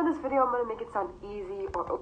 this video, I'm going to make it sound easy or...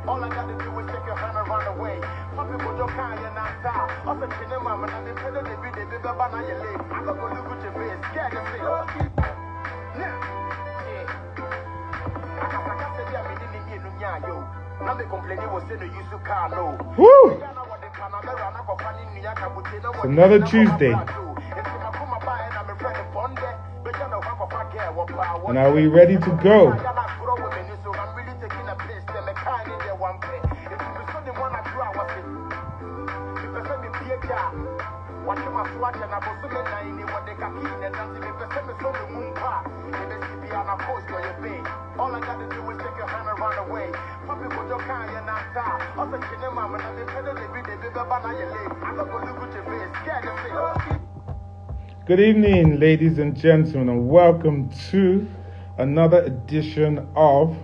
All I gotta do is take your hand and run away. Some people don't care, you're not tired. Also, cinema, and I'm independent, they be the bigger banner you live. I'm not gonna look at your face, scared to say, oh, yeah. It's another Tuesday. And are we ready to go? All I gotta do is take your hand and run away. Some people don't care, you're not tired. Also, cinema, and I'm independent, they be the bigger banner you live. I'm not gonna look at your face, scared to say, oh. Good evening, ladies and gentlemen, and welcome to another edition of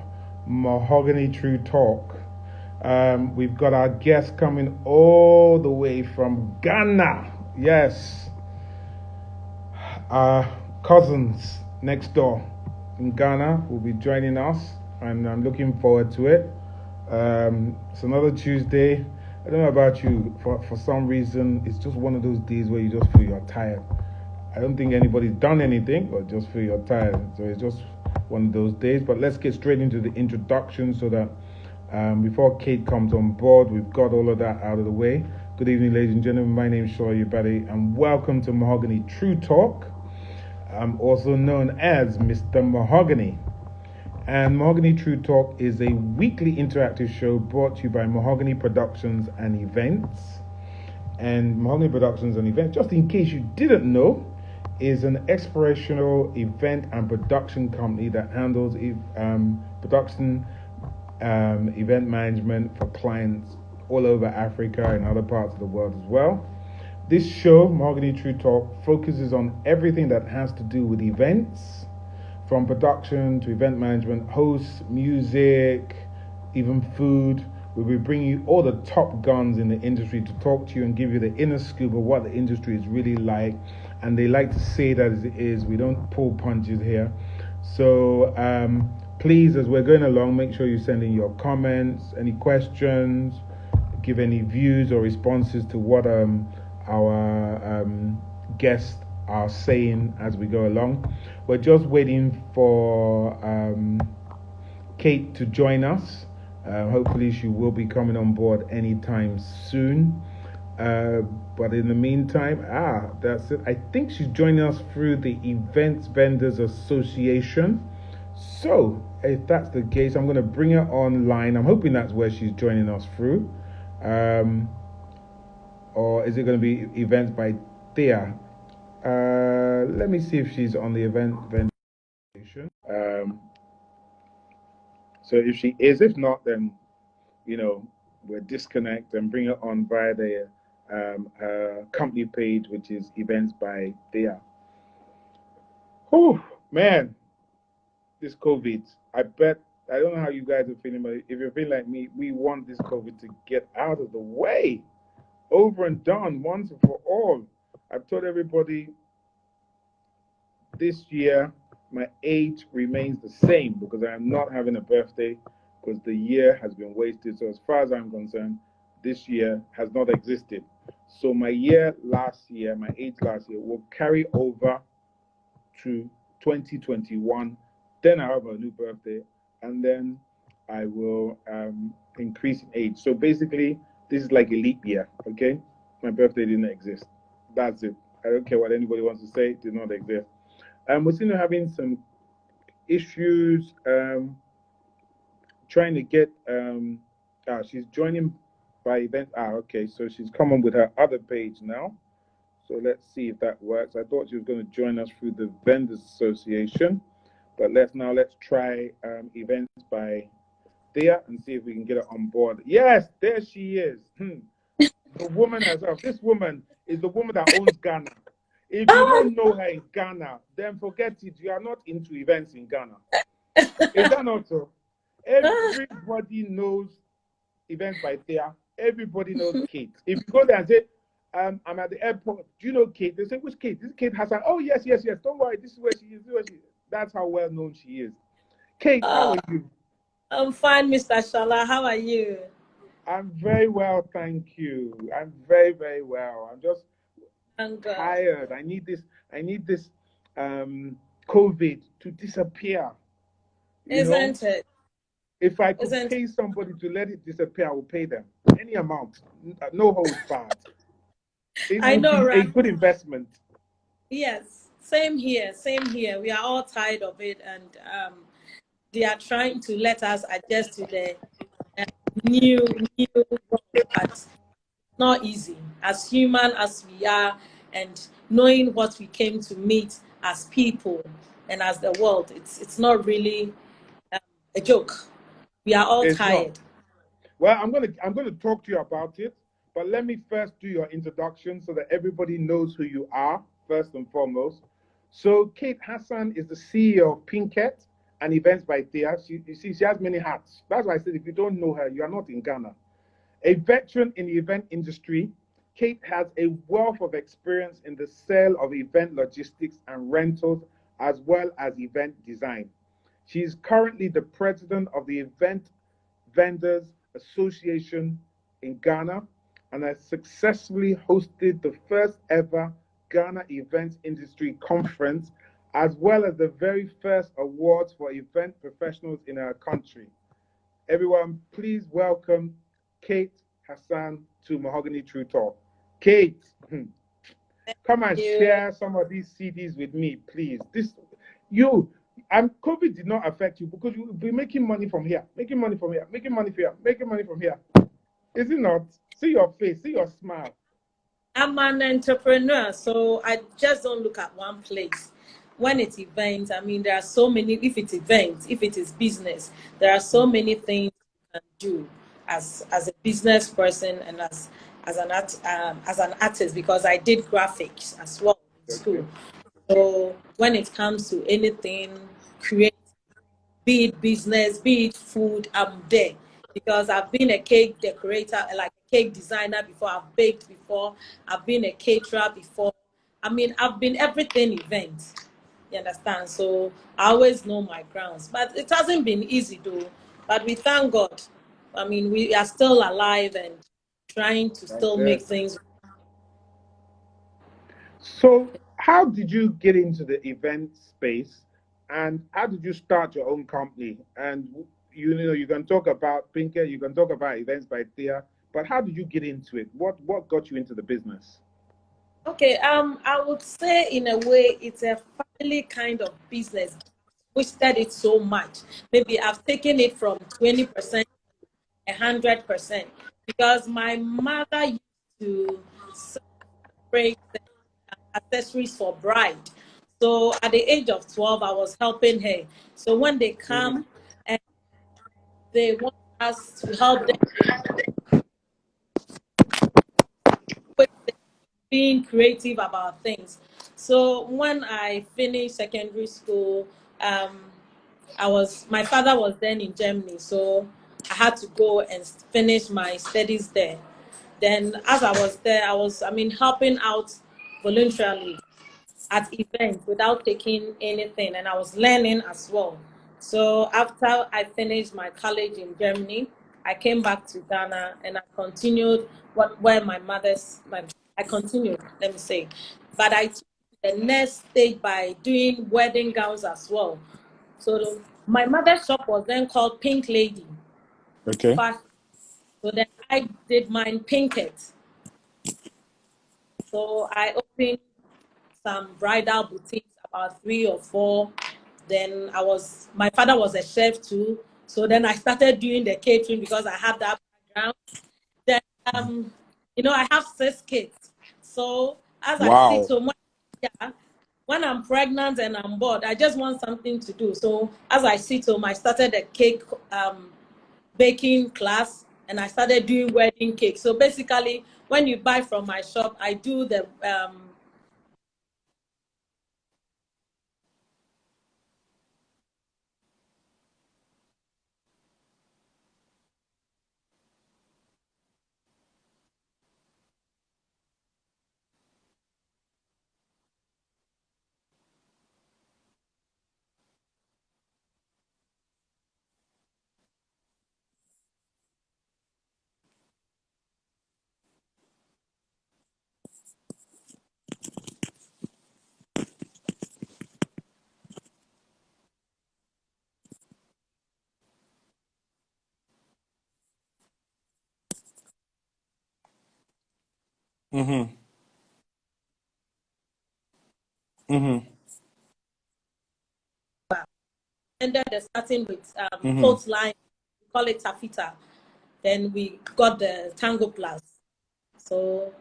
Mahogany True Talk. We've got our guest coming all the way from Ghana. Yes, our cousins next door in Ghana will be joining us, and I'm looking forward to it. It's another Tuesday. I don't know about you, for some reason, it's just one of those days where you just feel you're tired. I don't think anybody's done anything, but just feel you're tired. So it's just one of those days. But let's get straight into the introduction so that before Kate comes on board, we've got all of that out of the way. Good evening, ladies and gentlemen. My name is Shola Yubade, and welcome to Mahogany True Talk. I'm also known as Mr. Mahogany. And Mahogany True Talk is a weekly interactive show brought to you by Mahogany Productions and Events. And Mahogany Productions and Events, just in case you didn't know, is an explorational event and production company that handles production, event management for clients all over Africa and other parts of the world as well. This show, Mahogany True Talk, focuses on everything that has to do with events, from production to event management, hosts, music, even food. We'll be bringing you all the top guns in the industry to talk to you and give you the inner scoop of what the industry is really like. And they like to say that as it is. We don't pull punches here. So please, as we're going along, make sure you send in your comments, any questions, give any views or responses to what our guests are saying as we go along. We're just waiting for Kate to join us. Hopefully she will be coming on board anytime soon. But in the meantime, that's it. I think she's joining us through the Events Vendors Association. So if that's the case, I'm going to bring her online. I'm hoping that's where she's joining us through. Or is it going to be Events by Thea? Let me see if she's on the Event Vendors Association. So if she is, if not, then, we'll disconnect and bring her on via the company page, which is Events by Thea. Oh, man, this COVID. I don't know how you guys are feeling, but if you're feeling like me, we want this COVID to get out of the way. Over and done, once and for all. I've told everybody this year, my age remains the same because I am not having a birthday because the year has been wasted. So as far as I'm concerned, this year has not existed. So my age last year will carry over to 2021. Then I have a new birthday, and then I will increase in age. So basically, this is like a leap year, okay? My birthday didn't exist. That's it. I don't care what anybody wants to say, it did not exist. We're still having some issues trying to get she's joining by event. Okay, so she's coming with her other page now. So let's see if that works. I thought she was going to join us through the Vendors Association, but let's try events by Thea and see if we can get her on board. Yes, there she is. The woman herself. This woman is the woman that owns Ghana. If you don't know her in Ghana, then forget it. You are not into events in Ghana. Is that not so? Everybody knows events by Thea. Everybody knows Kate. If you go there and say, I'm at the airport, do you know Kate? They say, which Kate? This is Kate Hassan. Oh, yes. Don't worry. This is where she is. That's how well known she is. Kate, how are you? I'm fine, Mr. Shala. How are you? I'm very well, thank you. I'm very, very well. I'm just tired. I need this COVID to disappear. Isn't it? If I could pay somebody to let it disappear, I would pay them any amount, no holds barred. It I know, would be right? a good investment. Yes, same here. We are all tired of it, and they are trying to let us adjust to the new world, but it's not easy. As human as we are, and knowing what we came to meet as people and as the world, it's not really a joke. We are all tired. Not. Well, I'm gonna talk to you about it, but let me first do your introduction so that everybody knows who you are first and foremost. So Kate Hassan is the CEO of Pinkett and Events by Thea. You see, she has many hats. That's why I said if you don't know her, you are not in Ghana. A veteran in the event industry, Kate has a wealth of experience in the sale of event logistics and rentals, as well as event design. She is currently the president of the Event Vendors Association in Ghana and has successfully hosted the first ever Ghana Events Industry Conference, as well as the very first awards for event professionals in our country. Everyone, please welcome Kate Hassan to Mahogany True Talk. Kate, come and share some of these CDs with me, please. COVID did not affect you because you will be making money from here, making money from here. Is it not? See your face, see your smile. I'm an entrepreneur, so I just don't look at one place. When it's events, I mean, there are so many. If it's events, if it is business, there are so many things you can do as a business person and as an artist, because I did graphics as well in school. So when it comes to anything creative, be it business, be it food, I'm there. Because I've been a cake decorator, like a cake designer before, I've baked before, I've been a caterer before. I mean, I've been everything event. You understand? So I always know my grounds. But it hasn't been easy though. But we thank God. I mean, we are still alive and trying to still make things. So how did you get into the event space and how did you start your own company? And you can talk about Pinkett, you can talk about Events by Thea, but how did you get into it? What got you into the business? Okay, I would say in a way it's a family kind of business. We studied it so much. Maybe I've taken it from 20% to 100% because my mother used to separate accessories for bride. So at the age of 12, I was helping her. So when they come and they want us to help them with being creative about things. So when I finished secondary school, my father was then in Germany, so I had to go and finish my studies there. Then as I was there, helping out voluntarily at events without taking anything, and I was learning as well. So after I finished my college in Germany, I came back to Ghana and I continued I continued, let me say, but I took the next stage by doing wedding gowns as well. So my mother's shop was then called Pink Lady. Okay. So then I did mine Pinkett. So I opened some bridal boutiques, about 3 or 4, Then my father was a chef too. So then I started doing the catering because I had that background. Then, I have 6 kids. So as I sit Wow. home, yeah, when I'm pregnant and I'm bored, I just want something to do. So as I sit home, I started a cake baking class, and I started doing wedding cake. So basically, when you buy from my shop, I do the Mm-hmm. Mm-hmm. ended the starting with Mm-hmm. coat line, we call it tafita. Then we got the Tango Plus. So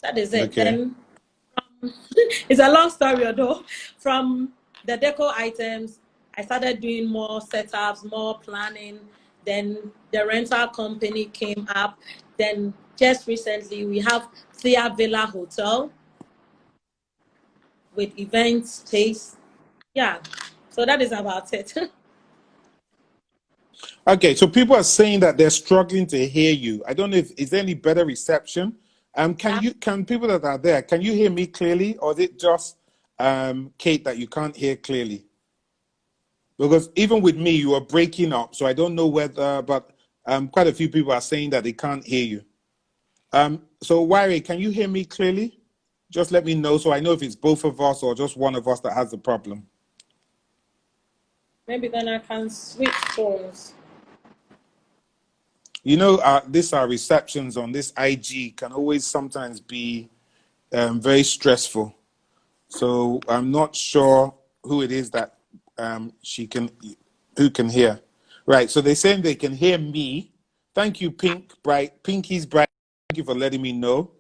that is it. Okay. Then it's a long story, although from the deco items, I started doing more setups, more planning. Then the rental company came up. Then just recently, we have Thea Villa Hotel with event space. Yeah, so that is about it. Okay, so people are saying that they're struggling to hear you. I don't know if is there any better reception. Yeah. Can people that are there, can you hear me clearly, or is it just Kate that you can't hear clearly? Because even with me, you are breaking up, so I don't know whether, but quite a few people are saying that they can't hear you. So Wari, can you hear me clearly? Just let me know so I know if it's both of us or just one of us that has the problem. Maybe then I can switch phones. You know, this our receptions on this IG can always sometimes be very stressful. So I'm not sure who it is that who can hear. Right. So they're saying they can hear me. Thank you, Pinky's Bright. Thank you for letting me know.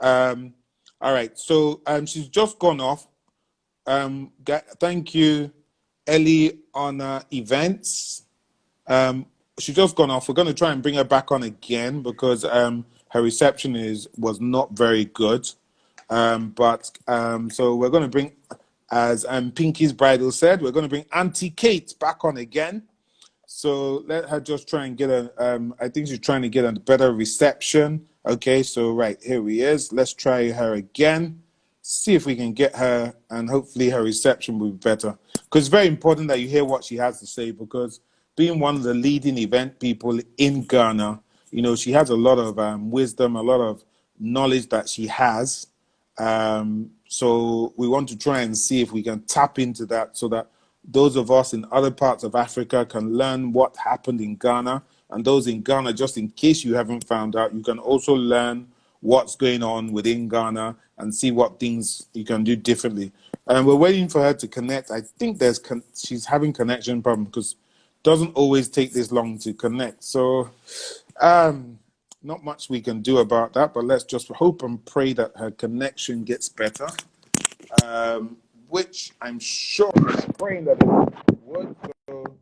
All right. So she's just gone off. Thank you, Ellie on events. She's just gone off. We're going to try and bring her back on again because her reception was not very good. So we're going to bring, as Pinky's Bridal said, we're going to bring Auntie Kate back on again. So let her just try and get I think she's trying to get a better reception. Okay, so right, here he is. Let's try her again. See if we can get her, and hopefully her reception will be better. Because it's very important that you hear what she has to say, because being one of the leading event people in Ghana, she has a lot of wisdom, a lot of knowledge that she has. So we want to try and see if we can tap into that so that those of us in other parts of Africa can learn what happened in Ghana. And those in Ghana, just in case you haven't found out, you can also learn what's going on within Ghana and see what things you can do differently. And we're waiting for her to connect. I think she's having connection problem because it doesn't always take this long to connect. So not much we can do about that, but let's just hope and pray that her connection gets better, which I'm sure is praying that it would. So,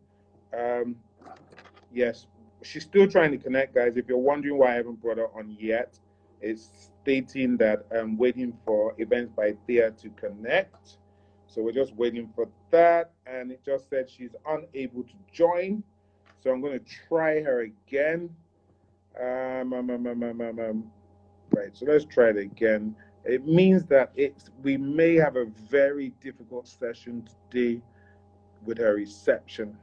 yes, she's still trying to connect, guys. If you're wondering why I haven't brought her on yet, it's stating that I'm waiting for Events by Thea to connect. So we're just waiting for that, and it just said she's unable to join. So I'm going to try her again. Right, so let's try it again. It means that we may have a very difficult session today with her reception.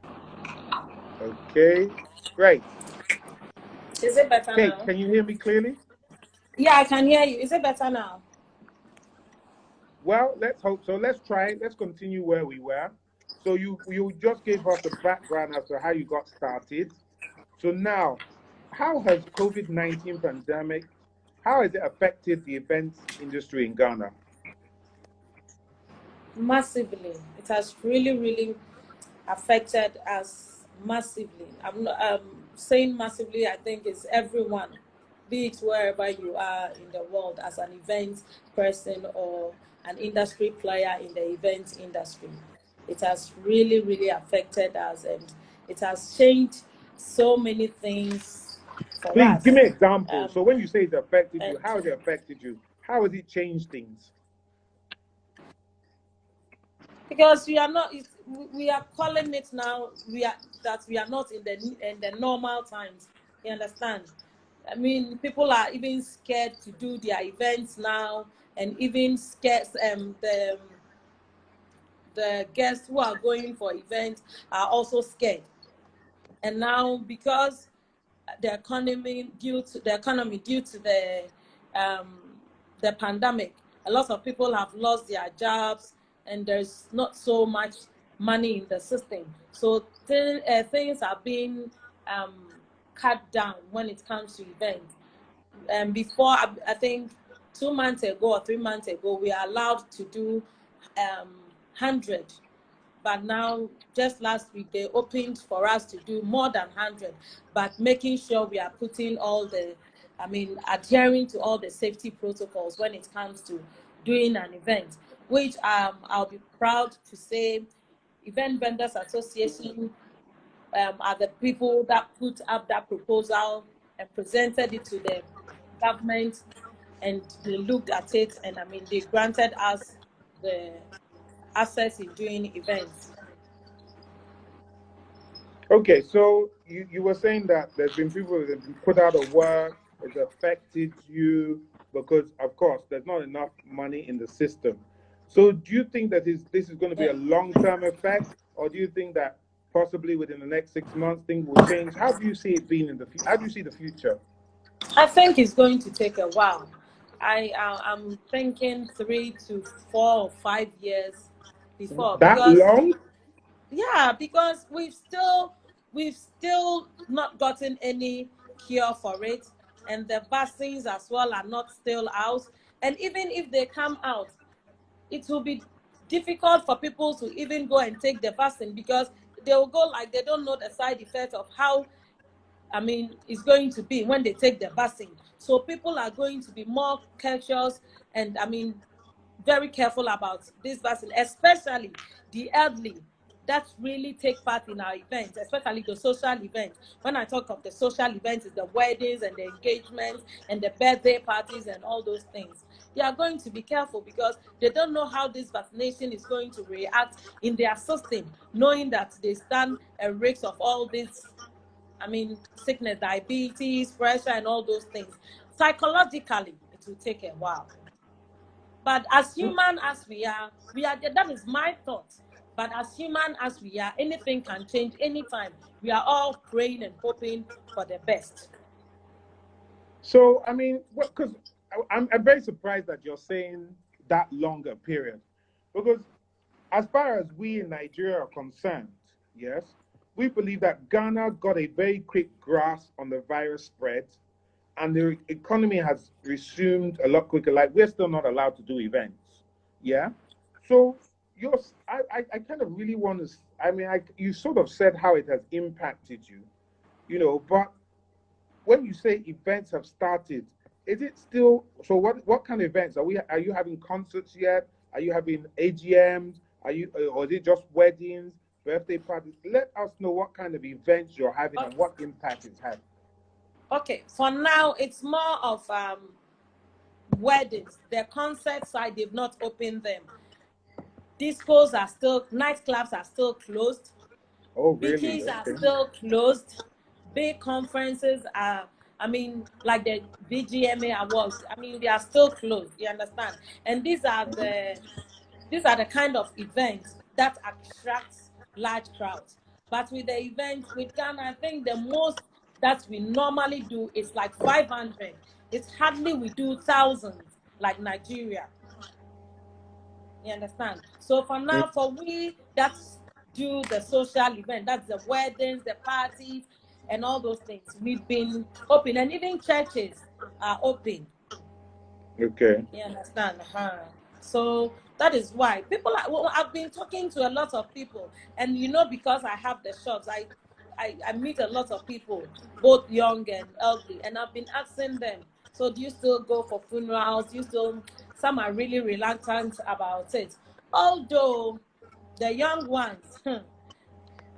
Okay, great. Is it better Kate, now? can you hear me clearly? Yeah, I can hear you. Is it better now? Well, let's hope so. Let's try it. Let's continue where we were. So you just gave us the background as to how you got started. So now, how has COVID-19 pandemic, how has it affected the events industry in Ghana? Massively. It has really, really affected us massively. I'm not saying massively, I think it's everyone, be it wherever you are in the world as an event person or an industry player in the event industry. It has really, really affected us, and it has changed so many things for Please give us. me examples. Um, So when you say it affected you, and how has it affected you? How has it changed things? because we are not we are calling it now, we are that we are not in the normal times, you understand. I mean, people are even scared to do their events now, and even scared the guests who are going for events are also scared. And now, because the economy due to um, the pandemic, a lot of people have lost their jobs, and there's not so much money in the system. So things are being um, cut down when it comes to events. And before, I think 2 months ago or 3 months ago, we are allowed to do 100, but now just last week they opened for us to do more than 100, but making sure we are putting all the, I mean, adhering to all the safety protocols when it comes to doing an event, which I'll be proud to say Event Vendors Association are the people that put up that proposal and presented it to the government, and they looked at it, and I mean, they granted us the access in doing events. Okay, so you were saying that there's been people that have been put out of work, it's affected you because, of course, there's not enough money in the system. So do you think that this is going to be Yeah. a long-term effect, or do you think that possibly within the next 6 months things will change? How do you see it being in the future? How do you see the future? I think it's going to take a while. I'm thinking 3 to 4 or 5 years before, That because long? yeah, because we've still not gotten any cure for it, and the vaccines as well are not still out. And even if they come out, it will be difficult for people to even go and take the vaccine, because they will go like they don't know the side effects of how, I mean, it's going to be when they take the vaccine. So people are going to be more cautious, and I mean, very careful about this vaccine, especially the elderly that really take part in our events, especially the social events. When I talk of the social events, it's the weddings and the engagements and the birthday parties and all those things. They are going to be careful because they don't know how this vaccination is going to react in their system, knowing that they stand a risk of all this, I mean, sickness, diabetes, pressure, and all those things. Psychologically, it will take a while. But as human as we are, that is my thought. But as human as we are, anything can change anytime. We are all praying and hoping for the best. So, I mean, because I'm very surprised that you're saying that longer period. Because as far as we in Nigeria are concerned, yes, we believe that Ghana got a very quick grasp on the virus spread, and the economy has resumed a lot quicker. Like, we're still not allowed to do events. Yeah. So, I kind of really want to, I mean, you sort of said how it has impacted you, but when you say events have started, is it still so? What kind of events are you having concerts yet? Are you having AGMs? Or is it just weddings, birthday parties? Let us know what kind of events you're having and Okay. what impact it's had. Okay. For now, it's more of weddings. The concert side, they've not opened them. Discos are still, nightclubs are still closed. Oh, really? Beaches are Okay. still closed. Big conferences are, I mean, like the VGMA awards, I mean, they are still closed. You understand? And these are the kind of events that attracts large crowds. But with the events with Ghana, I think the most that we normally do is like 500. It's hardly we do thousands like Nigeria. You understand? So for now, for we that do the social event, that's the weddings, the parties, and all those things, we've been open, and even churches are open. Okay. You understand? So That is why people are, well, I've been talking to a lot of people, and you know, because I have the shops, I meet a lot of people, both young and elderly, and I've been asking them, so do you still go for funerals? Do you still, some are really reluctant about it. Although the young ones,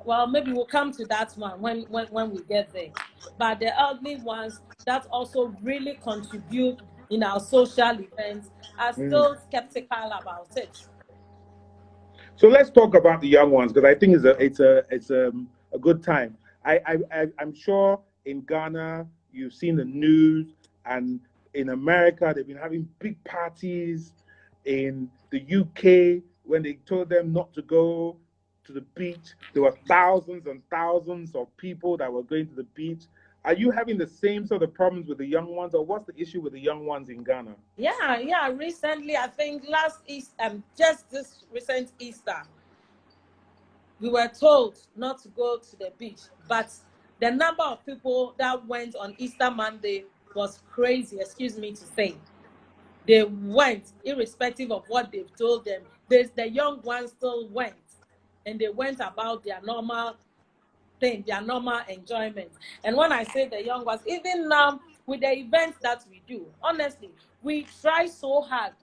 well, maybe we'll come to that one when we get there. But the elderly ones that also really contribute in our social events are still skeptical about it. So let's talk about the young ones because I think it's a good time. I'm sure in Ghana you've seen the news, and in America they've been having big parties. In the UK, when they told them not to go to the beach, there were thousands and thousands of people that were going to the beach. Are you having the same sort of problems with the young ones, or what's the issue with the young ones in Ghana? Yeah. Recently, I think last Easter, just this recent Easter, we were told not to go to the beach, but the number of people that went on Easter Monday was crazy, excuse me to say. They went, irrespective of what they've told them. The young ones still went, and they went about their normal thing, their normal enjoyment. And when I say the young ones, even now with the events that we do, honestly, we try so hard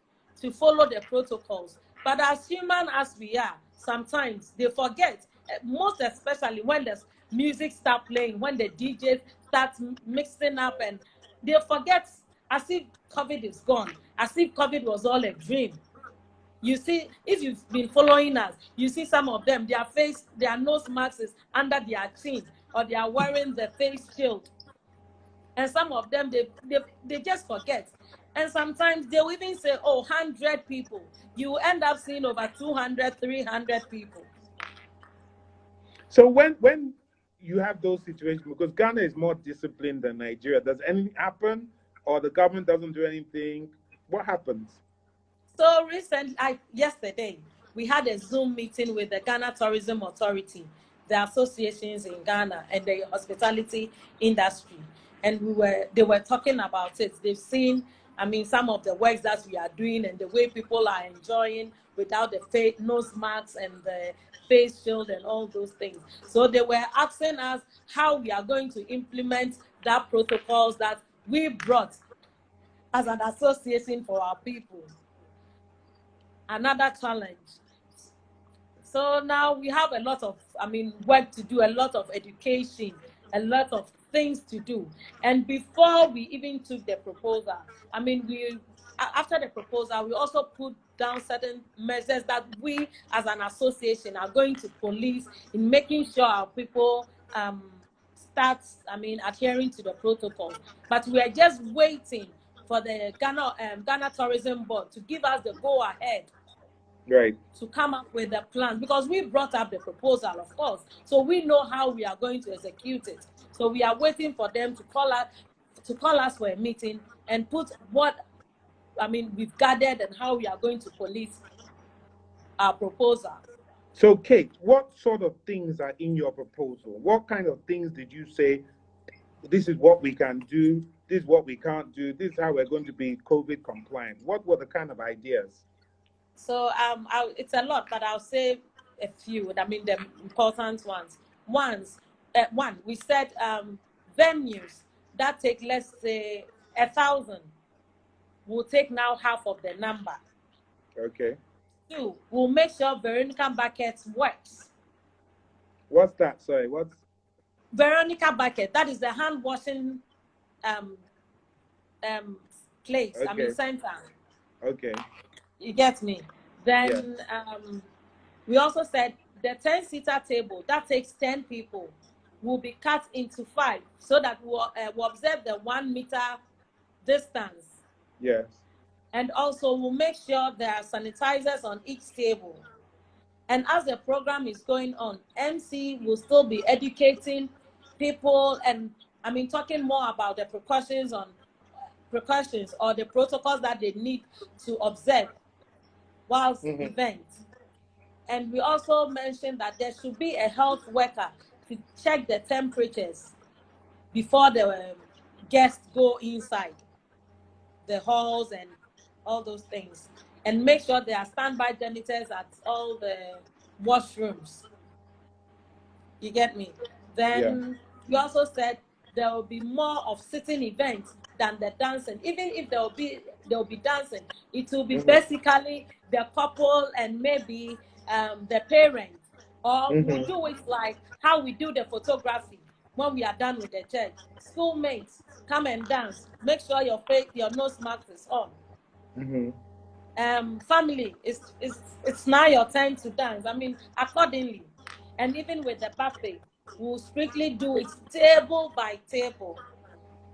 to follow the protocols. But as human as we are, sometimes they forget, most especially when the music start playing, when the DJs start mixing up, and they forget as if COVID is gone, as if COVID was all a dream. You see, if you've been following us, you see some of them, their face, their nose mask is under their chin, or they are wearing the face shield. And some of them, they just forget. And sometimes they'll even say, oh, 100 people. You end up seeing over 200, 300 people. So when you have those situations, because Ghana is more disciplined than Nigeria, does anything happen, or the government doesn't do anything? What happens? So recently, yesterday, we had a Zoom meeting with the Ghana Tourism Authority, the associations in Ghana, and the hospitality industry. And they were talking about it. They've seen, some of the works that we are doing and the way people are enjoying without the nose masks and the face shield and all those things. So they were asking us how we are going to implement that protocols that we brought as an association for our people. Another challenge. So now we have a lot of, work to do, a lot of education, a lot of things to do. And before we even took the proposal, after the proposal, we also put down certain measures that we as an association are going to police in making sure our people start, adhering to the protocols. But we are just waiting for the Ghana Tourism Board to give us the go-ahead, right, to come up with a plan, because we brought up the proposal, of course, so we know how we are going to execute it. So we are waiting for them to call us for a meeting and put what we've gathered and how we are going to police our proposal. So Kate, what sort of things are in your proposal? What kind of things did you say, this is what we can do, this is what we can't do, this is how we're going to be COVID compliant? What were the kind of ideas? So it's a lot, but I'll say a few. The important ones. One, we said venues that take, let's say, 1,000 will take now half of the number. Okay. 2, we'll make sure Veronica Buckets works. What's that? Sorry, what's Veronica Bucket? That is the hand washing place. Okay. Center. Okay. You get me? Then we also said the 10-seater table that takes 10 people will be cut into 5 so that we'll observe the 1 meter distance. Yes. And also we'll make sure there are sanitizers on each table. And as the program is going on, MC will still be educating people and talking more about the precautions or the protocols that they need to observe whilst events. And we also mentioned that there should be a health worker to check the temperatures before the guests go inside the halls and all those things. and make sure there are standby janitors at all the washrooms. You get me? Then you also said there will be more of sitting events than the dancing. Even if there will be dancing, it will be basically the couple and maybe the parents. Or we'll do it like how we do the photography when we are done with the church. Schoolmates, come and dance. Make sure your nose mask is on. Family, it's now your time to dance. I mean, accordingly. And even with the buffet, we'll strictly do it table by table.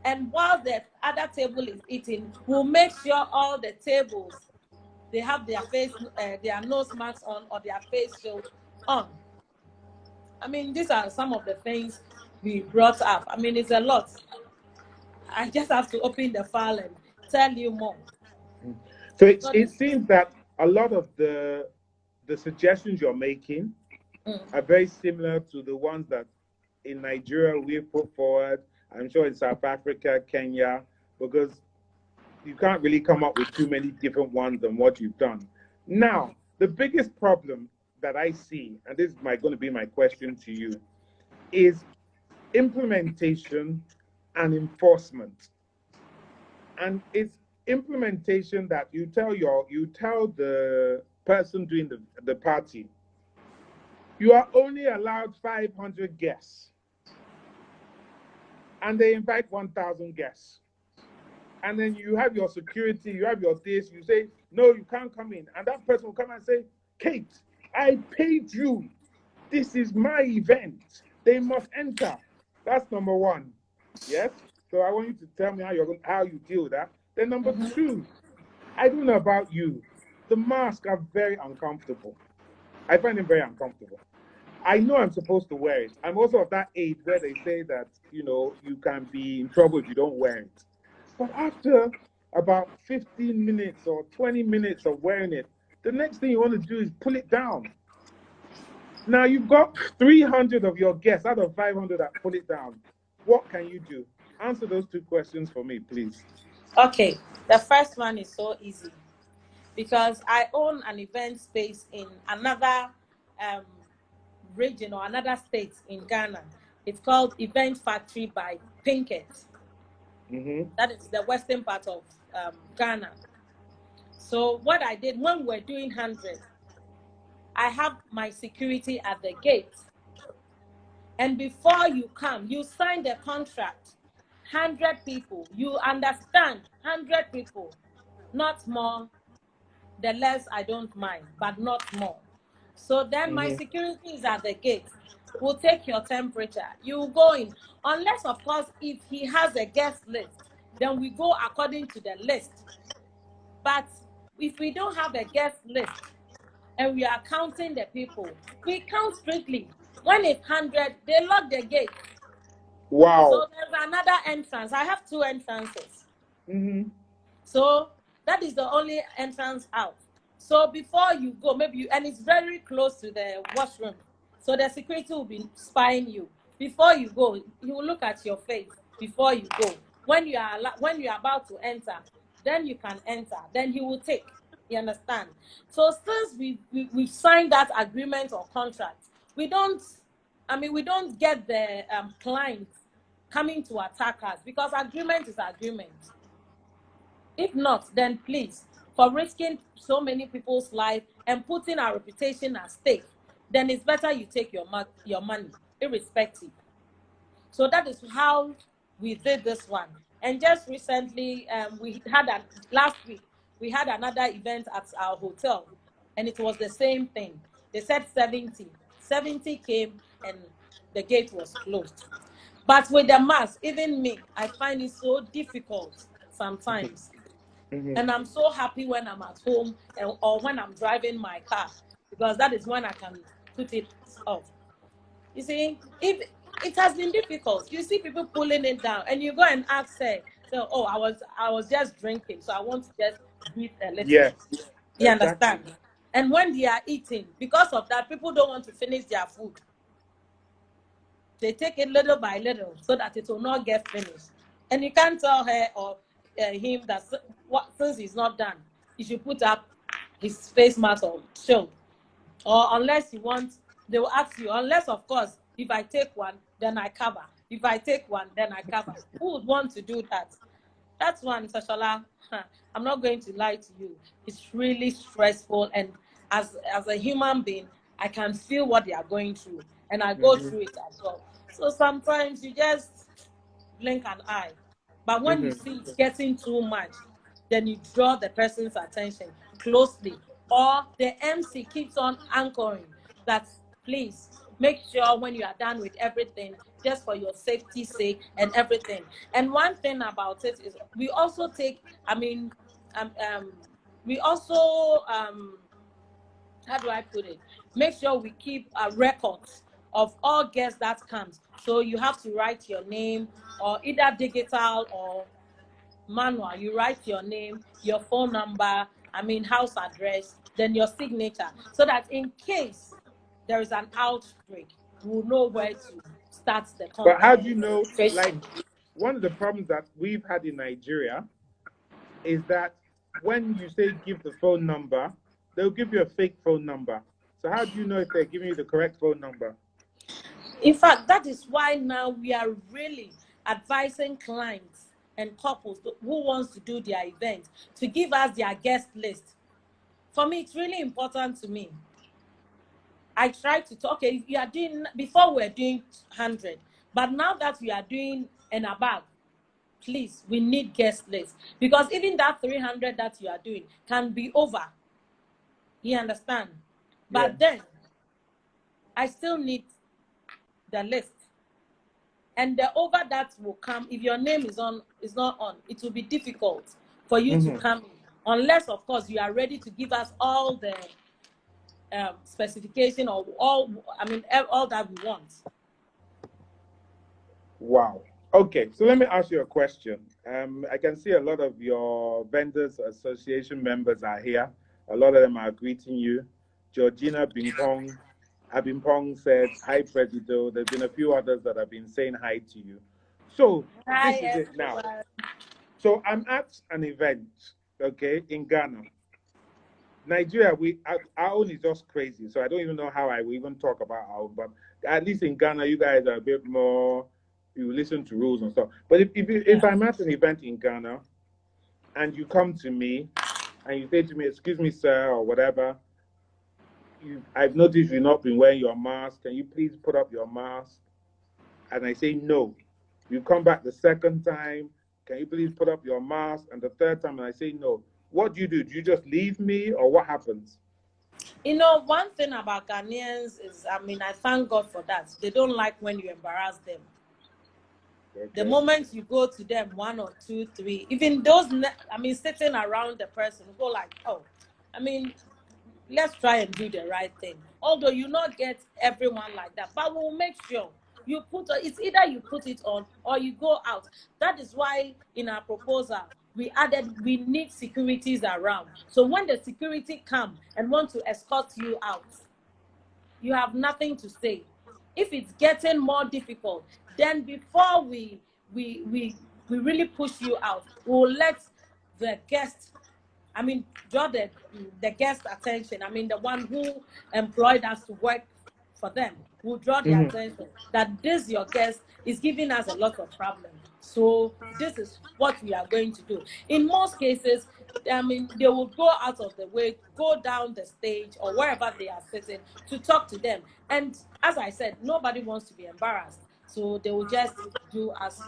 And while the other table is eating, we'll make sure all the tables, they have their nose masks on or their face shield on. I mean, these are some of the things we brought up. I mean, it's a lot. I just have to open the file and tell you more. So it seems that a lot of the suggestions you're making are very similar to the ones that in Nigeria we put forward. I'm sure in South Africa, Kenya, because you can't really come up with too many different ones than what you've done. Now, the biggest problem that I see, and this is going to be my question to you, is implementation and enforcement. And it's implementation that you tell the person doing the party, you are only allowed 500 guests, and they invite 1,000 guests. And then you have your security, you have your this, you say, no, you can't come in. And that person will come and say, Kate, I paid you. This is my event. They must enter. That's number one. Yes? So I want you to tell me how you deal with that. Then number two, I don't know about you. The masks are very uncomfortable. I find them very uncomfortable. I know I'm supposed to wear it. I'm also of that age where they say that, you can be in trouble if you don't wear it. But after about 15 minutes or 20 minutes of wearing it, the next thing you want to do is pull it down. Now you've got 300 of your guests out of 500 that pull it down. What can you do? Answer those two questions for me, please. Okay, the first one is so easy because I own an event space in another region or another state in Ghana. It's called Event Factory by Pinkett. That is the western part of Ghana. So what I did when we were doing 100, I have my security at the gate. And before you come, you sign the contract. 100 people, you understand, 100 people, not more. The less I don't mind, but not more. So then my security is at the gate. We'll take your temperature. You go in. Unless, of course, if he has a guest list, then we go according to the list. But if we don't have a guest list and we are counting the people, we count strictly. When it's 100, they lock the gate. Wow. So there's another entrance. I have 2 entrances. So that is the only entrance out. So before you go, and it's very close to the washroom. So the security will be spying you. Before you go, he will look at your face before you go. When you are about to enter, then you can enter. Then he will take. You understand? So since we've signed that agreement or contract, we don't get the clients coming to attack us because agreement is agreement. If not, then please, for risking so many people's life and putting our reputation at stake, then it's better you take your money, irrespective. So that is how we did this one. And just recently, last week, we had another event at our hotel, and it was the same thing. They said 70. 70 came, and the gate was closed. But with the mask, even me, I find it so difficult sometimes. And I'm so happy when I'm at home or when I'm driving my car, because that is when I can put it off. You see, if it has been difficult, you see people pulling it down, and you go and ask, oh, I was just drinking, so I want to just breathe a little. Yes. You understand? And when they are eating, because of that, people don't want to finish their food. They take it little by little so that it will not get finished. And you can't tell her or him that since he's not done, he should put up his face mask or shield. Or unless you want, they will ask you, unless of course, if I take one, then I cover. If I take one, then I cover. Who would want to do that? That's one, Sashala. I'm not going to lie to you. It's really stressful, and as a human being, I can feel what they are going through, and I go through it as well. So sometimes you just blink an eye, but when you see it's getting too much, then you draw the person's attention closely, or the MC keeps on anchoring that please make sure when you are done with everything, just for your safety's sake and everything. And one thing about it is we also take, we also how do I put it? Make sure we keep records of all guests that comes. So you have to write your name, or either digital or manual. You write your name, your phone number, house address, then your signature, so that in case there is an outbreak, we'll know where to start the But how do you know? Like, tracing. one of the problems that we've had in Nigeria is that when you say give the phone number, they'll give you a fake phone number. So how do you know if they're giving you the correct phone number? In fact, that is why now we are really advising clients and couples who wants to do their event to give us their guest list. For me, it's really important to me. I try to talk, okay, you are doing, before we were doing 100, but now that we are doing an above, please, we need guest list, because even that 300 that you are doing can be over. You understand? But then I still need the list, and the over that will come if your name is not on. It will be difficult for you to come in, unless of course you are ready to give us all the specification or all that we want. Wow. Okay, so let me ask you a question. I can see a lot of your vendors association members are here. A lot of them are greeting you. Georgina Abimpong said, hi, Presido. There's been a few others that have been saying hi to you. So Hi, this is it now. So I'm at an event, okay, in Ghana. Nigeria, our own is just crazy. So I don't even know how I will even talk about our own. But at least in Ghana, you guys are a bit more, you listen to rules and stuff. But if I'm at an event in Ghana and you come to me and you say to me, excuse me, sir, or whatever, I've noticed you've not been wearing your mask. Can you please put up your mask? And I say no. You come back the second time. Can you please put up your mask? And the third time, and I say no. What do? Do you just leave me, or what happens? You know, one thing about Ghanaians is, I thank God for that. They don't like when you embarrass them. Okay. The moment you go to them, 1 or 2, 3, even those, sitting around the person, go like, oh, let's try and do the right thing. Although you not get everyone like that, but we'll make sure you it's either you put it on or you go out. That is why in our proposal, we added, we need securities around. So when the security come and want to escort you out, you have nothing to say. If it's getting more difficult, then before we really push you out, we'll let the guest, draw the guest attention. The one who employed us to work for them will draw the attention that this your guest is giving us a lot of problems. So this is what we are going to do. In most cases, they will go out of the way, go down the stage or wherever they are sitting to talk to them. And as I said, nobody wants to be embarrassed. So they will just do as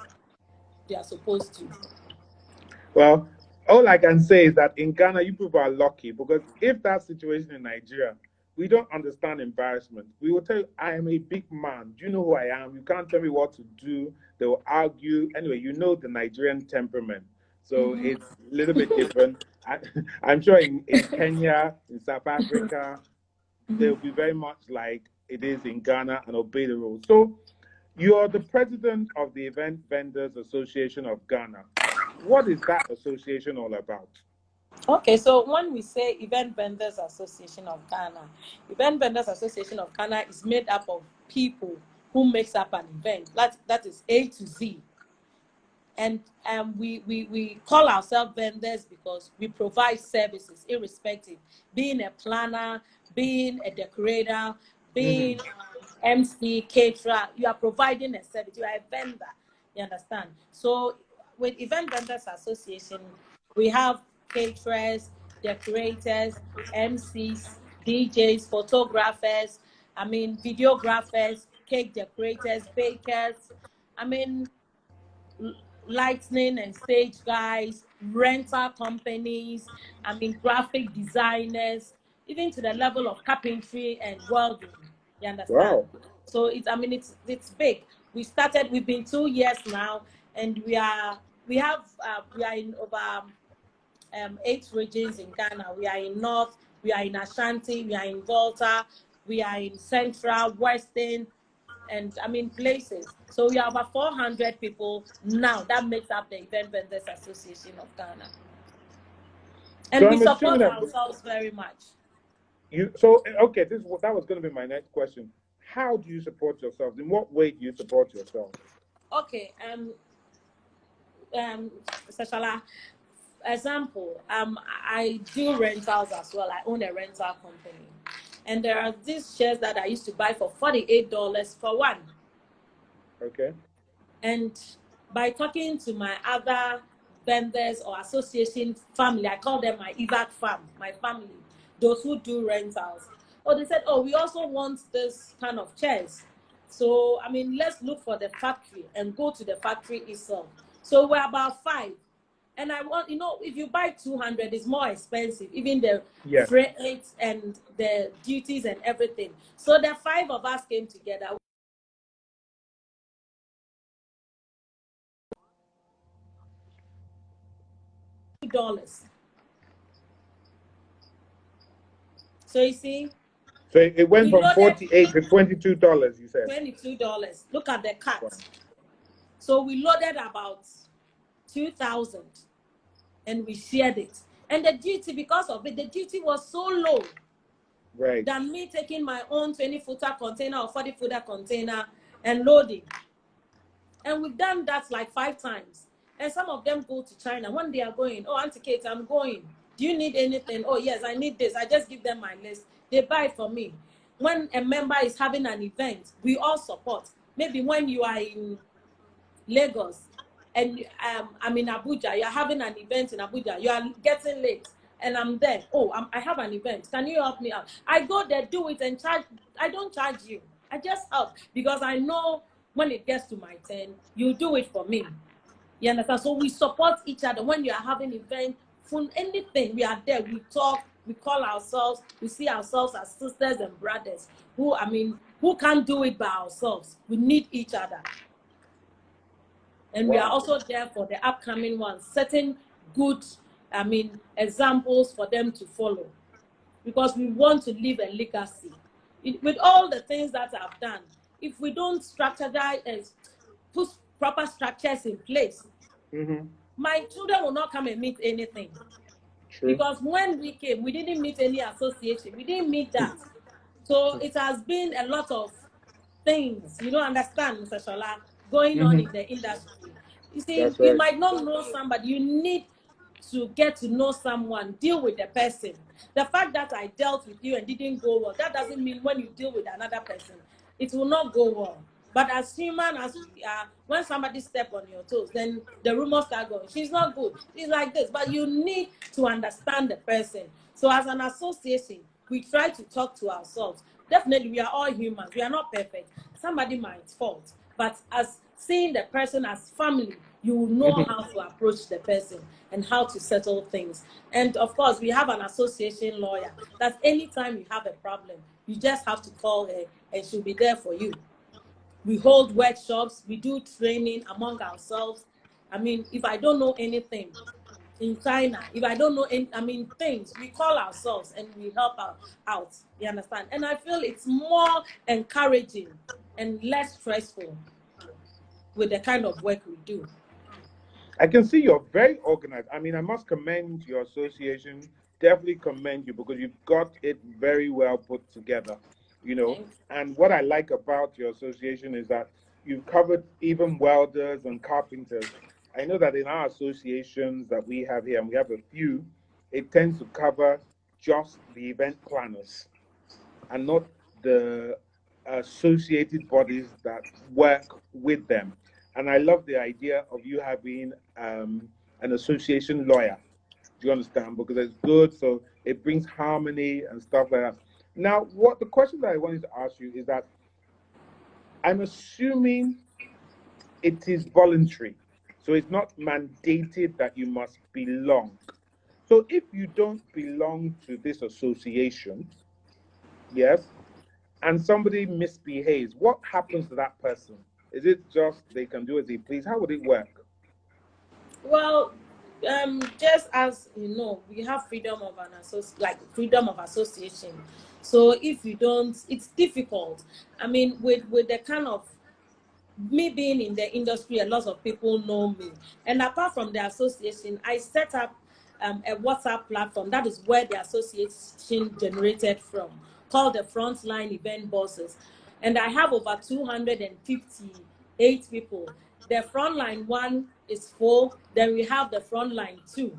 they are supposed to. Well, all I can say is that in Ghana, you people are lucky, because if that situation in Nigeria, we don't understand embarrassment. We will tell you, I am a big man. Do you know who I am? You can't tell me what to do. They will argue. Anyway, you know the Nigerian temperament. So it's a little bit different. I'm sure in Kenya, in South Africa, they'll be very much like it is in Ghana and obey the rules. So you're the president of the Event Vendors Association of Ghana. What is that association all about? Okay, so when we say Event Vendors Association of Ghana, Event Vendors Association of Ghana is made up of people who makes up an event. That is A to Z. And we call ourselves vendors because we provide services irrespective, being a planner, being a decorator, being MC, caterer. You are providing a service. You are a vendor. You understand? So with Event Vendors Association, we have caterers, decorators, MCs, DJs, photographers, videographers, cake decorators, bakers, I mean, lighting and stage guys, rental companies, graphic designers, even to the level of carpentry and welding. You understand? Wow. So it's big. We've been 2 years now, and we are in over 8 regions in Ghana. We are in North, we are in Ashanti, we are in Volta, we are in Central, Western, and places. So we are about 400 people now. That makes up the Event Vendors Association of Ghana. And So we I'm support assuming that ourselves very much. Okay, that was going to be my next question. How do you support yourself? In what way do you support yourself? Okay, Mr. Shala, example, I do rentals as well. I own a rental company. And there are these shares that I used to buy for $48 for one. Okay. And by talking to my other vendors or association family, I call them my EVAC fam, my family, those who do rentals. Oh, they said, oh, we also want this kind of chairs. So, let's look for the factory and go to the factory itself. So we're about 5. And I want, if you buy 200, it's more expensive, even the freight and the duties and everything. So the 5 of us came together. $2. So you see, so it went from 48 to $22, you said. $22. Look at the cut. Wow. So we loaded about 2,000 and we shared it. And the duty, because of it, the duty was so low. Right. Than me taking my own 20-footer container or 40-footer container and loading. And we've done that like 5 times. And some of them go to China. When they are going, oh, Auntie Kate, I'm going. Do you need anything? Oh, yes, I need this. I just give them my list. They buy it for me. When a member is having an event, we all support. Maybe when you are in Lagos and I'm in Abuja, you're having an event in Abuja, you are getting late and I'm there. Oh, I have an event. Can you help me out? I go there, do it and charge. I don't charge you. I just help because I know when it gets to my turn, you do it for me. You understand? So we support each other. When you are having event, from anything, we are there. We talk, we call ourselves, we see ourselves as sisters and brothers who can't do it by ourselves. We need each other. And we are also there for the upcoming ones, setting good, examples for them to follow. Because we want to leave a legacy. With all the things that I've done, if we don't strategize and put proper structures in place, my children will not come and meet anything. True. Because when we came, we didn't meet any association. We didn't meet that. So it has been a lot of things, understand, Mr. Shola, going on in the industry. You see, you might not know somebody. You need to get to know someone, deal with the person. The fact that I dealt with you and didn't go well, that doesn't mean when you deal with another person, it will not go well. But as human as we are, when somebody steps on your toes, then the rumors start going. She's not good. She's like this. But you need to understand the person. So as an association, we try to talk to ourselves. Definitely, we are all humans. We are not perfect. Somebody might fault. But as seeing the person as family, you will know how to approach the person and how to settle things. And of course, we have an association lawyer that anytime you have a problem, you just have to call her and she'll be there for you. We hold workshops, we do training among ourselves. If I don't know anything in China, if I don't know any, things, we call ourselves and we help out. You understand? And I feel it's more encouraging and less stressful with the kind of work we do. I can see you're very organized. I must commend your association. Definitely commend you because you've got it very well put together. And what I like about your association is that you've covered even welders and carpenters. I know that in our associations that we have here, and we have a few, it tends to cover just the event planners and not the associated bodies that work with them. And I love the idea of you having an association lawyer. Do you understand? Because it's good, so it brings harmony and stuff like that. Now, what the question that I wanted to ask you is that I'm assuming it is voluntary, so it's not mandated that you must belong. So if you don't belong to this association, yes, and somebody misbehaves, what happens to that person? Is it just they can do as they please? How would it work? Well, just as you know, we have freedom of association. So if you don't, it's difficult. I mean, with the kind of me being in the industry, a lot of people know me. And apart from the association, I set up a WhatsApp platform that is where the association generated from, called the Frontline Event Bosses. And I have over 258 people. The Frontline one is full, then we have the Frontline two.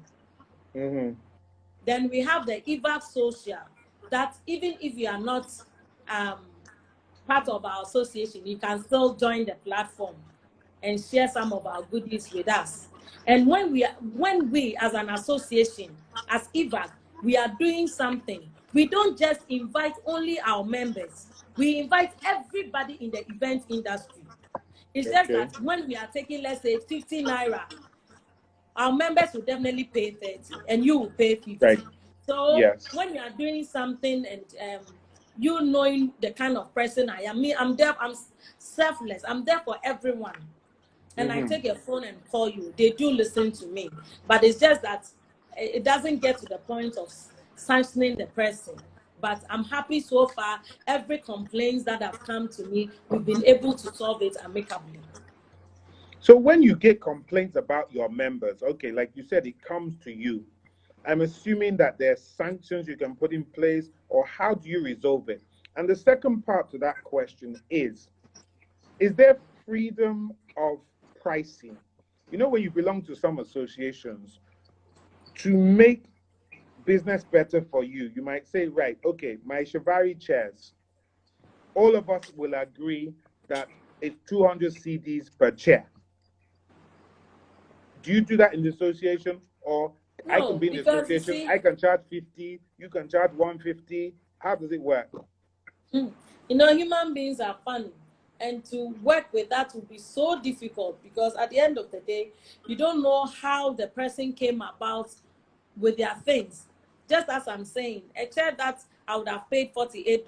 Mm-hmm. Then we have the EVAC Social, that even if you are not um, part of our association, you can still join the platform and share some of our goodies with us. And when we as an association, as EVAC, we are doing something, we don't just invite only our members. We invite everybody in the event industry. It's just Okay. that when we are taking, let's say, 50 naira, our members will definitely pay 30 and you will pay 50. Right. So Yes. when you are doing something and you knowing the kind of person I am, I'm there, I'm selfless, I'm there for everyone. And I Mm-hmm. take a phone and call you. They do listen to me. But it's just that it doesn't get to the point of sanctioning the person. But I'm happy so far. Every complaints that have come to me, we've been able to solve it amicably. So when you get complaints about your members, okay, like you said, it comes to you. I'm assuming that there's sanctions you can put in place, or how do you resolve it? And the second part to that question is there freedom of pricing? You know, when you belong to some associations, to make business better for you, you might say, right, okay, my Shivari chairs, all of us will agree that it's 200 CDs per chair. Do you do that in the association? Or I can No, be in the because you association, see, I can charge 50, you can charge 150. How does it work? you human beings are funny. And to work with that will be so difficult because at the end of the day, you don't know how the person came about with their things. Just as I'm saying, a chair that I would have paid $48,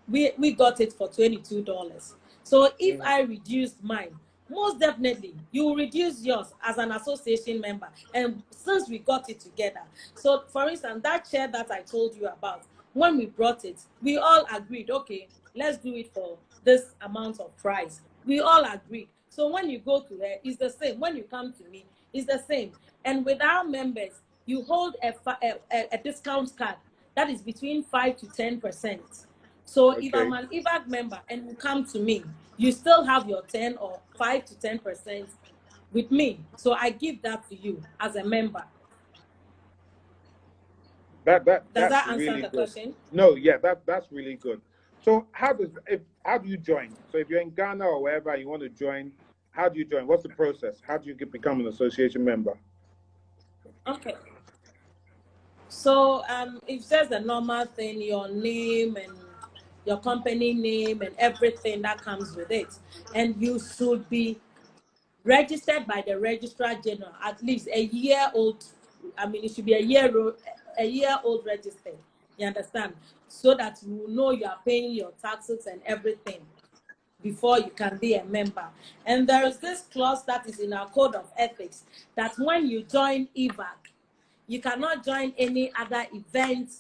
we got it for $22. So if Mm-hmm. I reduced mine, most definitely you will reduce yours as an association member. And since we got it together, so for instance, that chair that I told you about, when we brought it, we all agreed, okay, let's do it for this amount of price. We all agreed. So when you go to her, it's the same. When you come to me, it's the same. And with our members, you hold a discount card that is between 5 to 10%. So if I'm Okay. an EVAC member and you come to me, you still have your 10 or 5 to 10% with me. So I give that to you as a member. Does That's that answer really the good. question? No, yeah, that's really good. So how do you join? So if you're in Ghana or wherever you want to join, how do you join? What's the process? How do you become an association member? Okay. So it's just the normal thing, your name and your company name and everything that comes with it. And you should be registered by the registrar general, at least a year old. I mean, it should be a year old registered. You understand? So that you know you are paying your taxes and everything before you can be a member. And there is this clause that is in our code of ethics that when you join EVAC, you cannot join any other event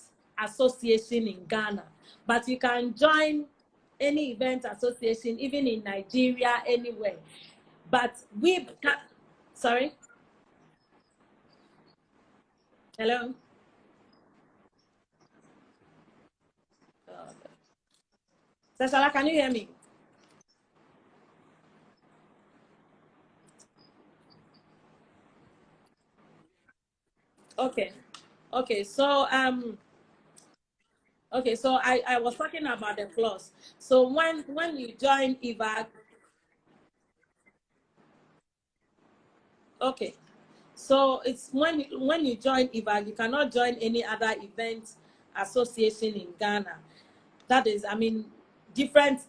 association in Ghana, but you can join any event association, even in Nigeria, anywhere. But we can, sorry, hello. Sashala, can you hear me? Okay. Okay. So I was talking about the clause. So when you join EVAC, okay. So it's when you join EVAC, you cannot join any other event association in Ghana. That is, I mean, different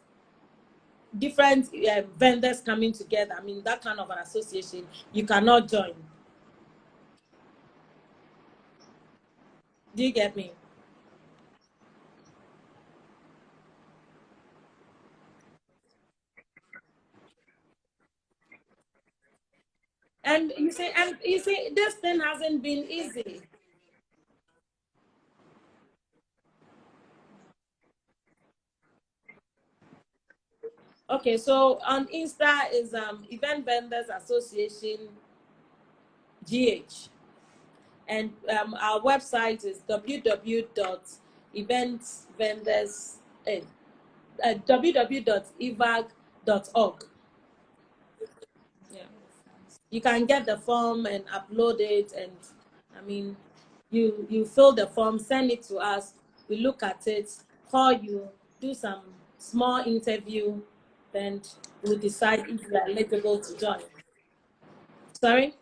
vendors coming together. I mean, that kind of an association you cannot join. Do you get me? And you see, this thing hasn't been easy. Okay, so on Insta is Event Vendors Association GH, and our website is www.eventvendors www.evag.org. Yeah. You can get the form and upload it, and I mean, you fill the form, send it to us, we look at it, call you, do some small interview, then we'll decide if you are eligible to join. Sorry.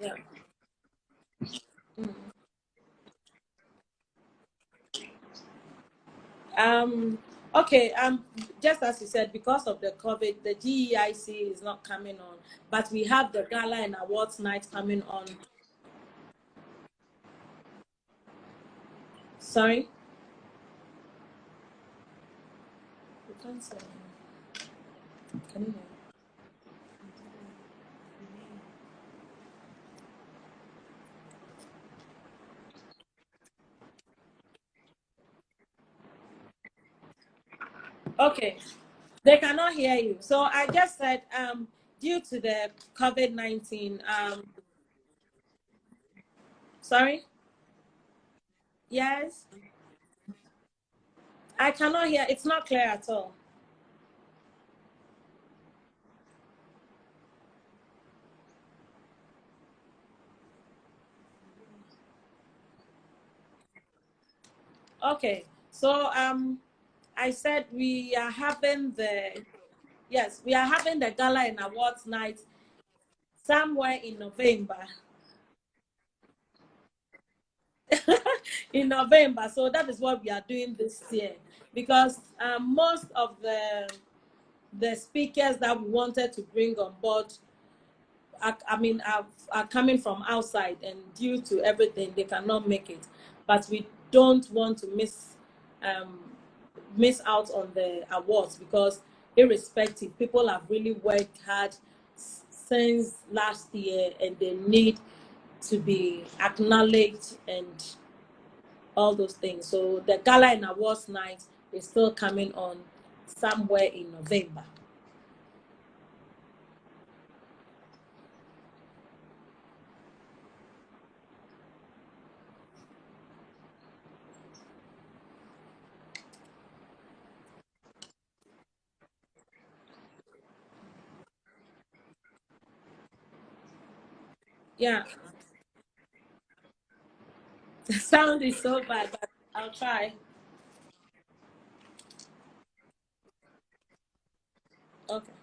Yeah. um okay, just as you said, because of the COVID, the GEIC is not coming on, but we have the gala and awards night coming on. Sorry. You can't say. Can you hear? Okay, they cannot hear you. So I just said, due to the COVID-19, sorry, yes, I cannot hear. It's not clear at all. Okay, so I said we are having the yes, we are having the gala and awards night somewhere in November. In November, so that is what we are doing this year, because most of the speakers that we wanted to bring on board are coming from outside, and due to everything, they cannot make it. But we don't want to um, miss out on the awards, because irrespective, people have really worked hard since last year, and they need to be acknowledged and all those things. So the gala and awards night is still coming on somewhere in November. Yeah. The sound is so bad, but I'll try. Okay.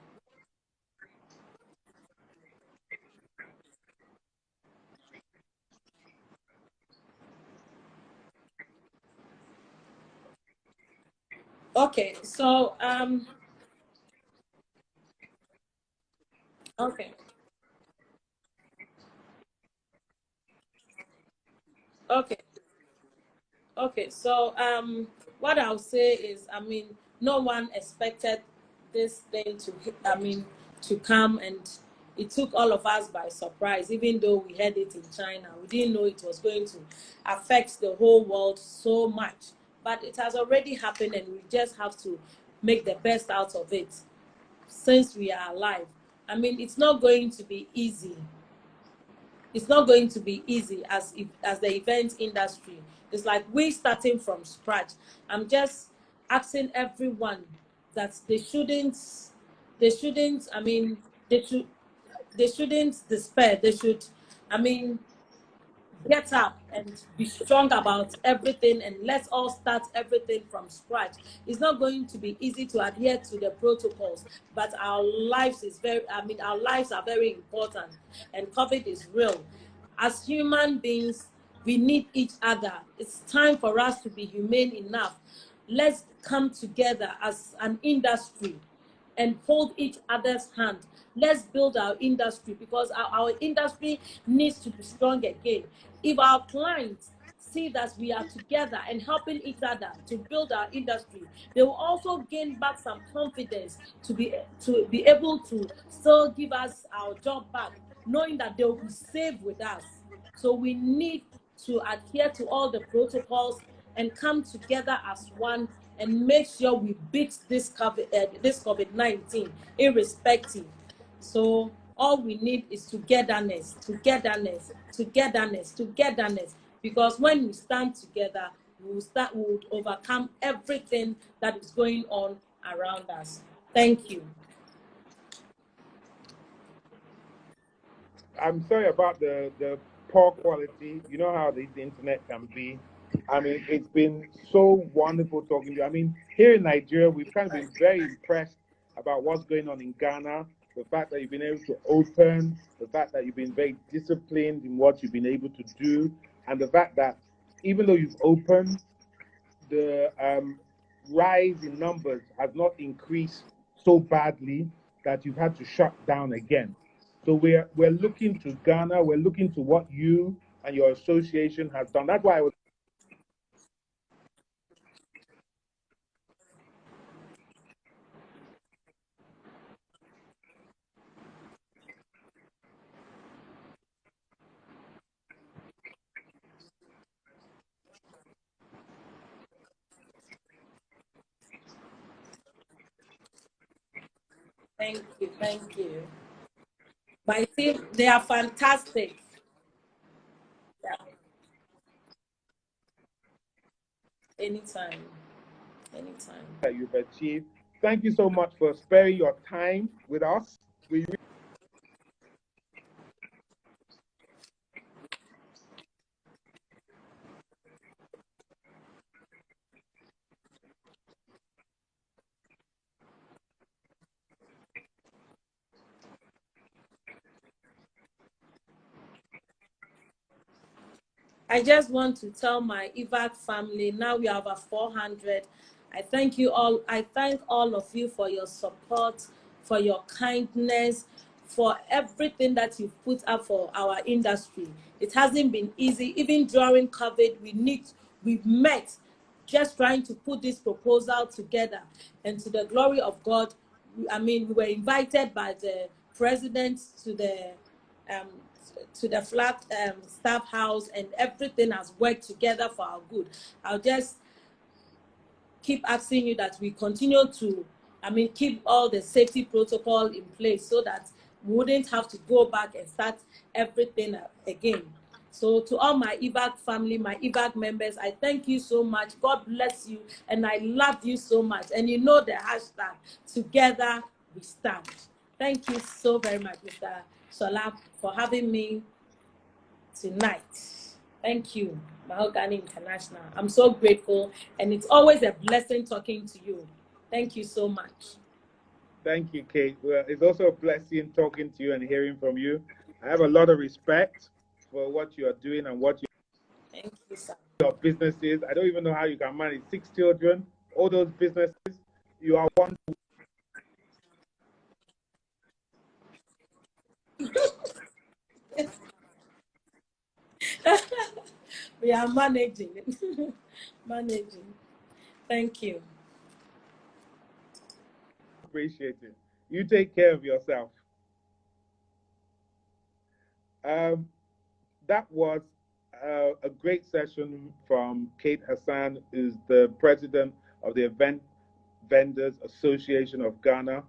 Okay. So okay. Okay. Okay, so what I'll say is, I mean, no one expected this thing to, to come, and it took all of us by surprise. Even though we had it in China, we didn't know it was going to affect the whole world so much. But it has already happened, and we just have to make the best out of it since we are alive. I mean, it's not going to be easy. It's not going to be easy as the event industry. It's like we starting from scratch. I'm just asking everyone that they shouldn't, I mean, they shouldn't despair. They should, I mean, get up and be strong about everything, and let's all start everything from scratch. It's not going to be easy to adhere to the protocols, but our lives are very important, and COVID is real. As human beings, we need each other. It's time for us to be humane enough. Let's come together as an industry and hold each other's hand. Let's build our industry, because our industry needs to be strong again. If our clients see that we are together and helping each other to build our industry, they will also gain back some confidence to be able to still give us our job back, knowing that they will be safe with us. So we need to adhere to all the protocols and come together as one and make sure we beat this COVID-19 irrespective. So all we need is togetherness, togetherness, togetherness, togetherness. Because when we stand together, we will overcome everything that is going on around us. Thank you. I'm sorry about the poor quality. You know how the internet can be. I mean, it's been so wonderful talking to you. I mean, here in Nigeria, we've kind of been very impressed about what's going on in Ghana. The fact that you've been able to open, the fact that you've been very disciplined in what you've been able to do, and the fact that even though you've opened, the rise in numbers has not increased so badly that you've had to shut down again. So we're looking to Ghana. We're looking to what you and your association has done. That's why I was. Thank you. Thank you. My team, they are fantastic. Yeah. Anytime. Anytime. That you've achieved. Thank you so much for sparing your time with us. We I just want to tell my EVAC family, now we have a 400. I thank you all. I thank all of you for your support, for your kindness, for everything that you've put up for our industry. It hasn't been easy. Even during COVID, we've met just trying to put this proposal together. And to the glory of God, we were invited by the president um, to the flat staff house, and everything has worked together for our good. I'll just keep asking you that we continue to, keep all the safety protocol in place so that we wouldn't have to go back and start everything again. So to all my EVAC family, my EVAC members, I thank you so much. God bless you, and I love you so much. And you know the hashtag, together we stand. Thank you so very much, Mr. Shola, for having me tonight. Thank you, Mahogany International. I'm so grateful, and it's always a blessing talking to you. Thank you so much. Thank you, Kate. Well, it's also a blessing talking to you and hearing from you. I have a lot of respect for what you are doing and what Thank you, sir. your business is. I don't even know how you can manage 6 children, all those businesses. You are one. We are managing it. Managing. Thank you. Appreciate it. You take care of yourself. Um, that was a great session from Kate Hassan, who's the president of the Event Vendors Association of Ghana.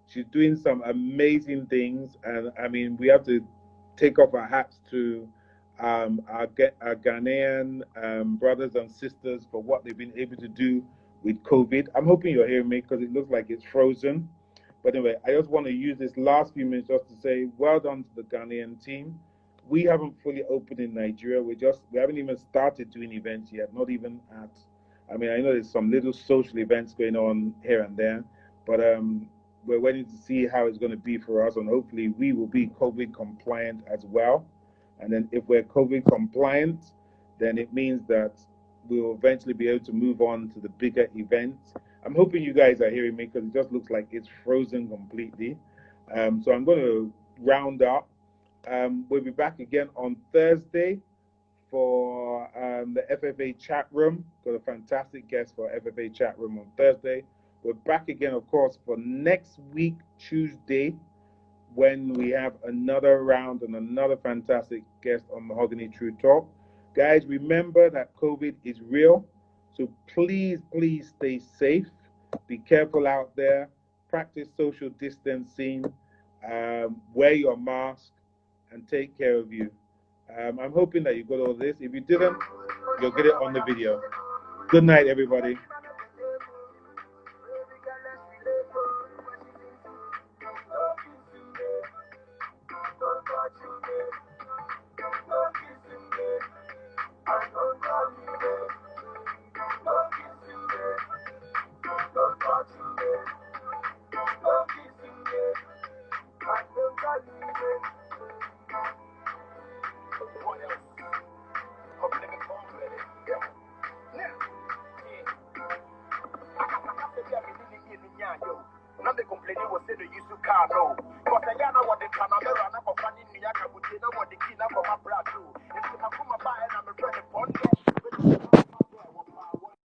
She's doing some amazing things, and I mean, we have to take off our hats to our Ghanaian brothers and sisters for what they've been able to do with COVID. I'm hoping you're hearing me because it looks like it's frozen. But anyway, I just want to use this last few minutes just to say well done to the Ghanaian team. We haven't fully opened in Nigeria. We haven't even started doing events yet. Not even at. I mean, I know there's some little social events going on here and there, but we're waiting to see how it's going to be for us, and hopefully we will be COVID compliant as well. And then if we're COVID compliant, then it means that we will eventually be able to move on to the bigger events. I'm hoping you guys are hearing me because it just looks like it's frozen completely. So I'm going to round up. We'll be back again on Thursday for the FFA chat room. Got a fantastic guest for FFA chat room on Thursday. We're back again, of course, for next week, Tuesday, when we have another round and another fantastic guest on Mahogany True Talk. Guys, remember that COVID is real, so please, please stay safe. Be careful out there. Practice social distancing. Wear your mask and take care of you. I'm hoping that you got all this. If you didn't, you'll get it on the video. Good night, everybody. Now they complaining was saying they used to car no.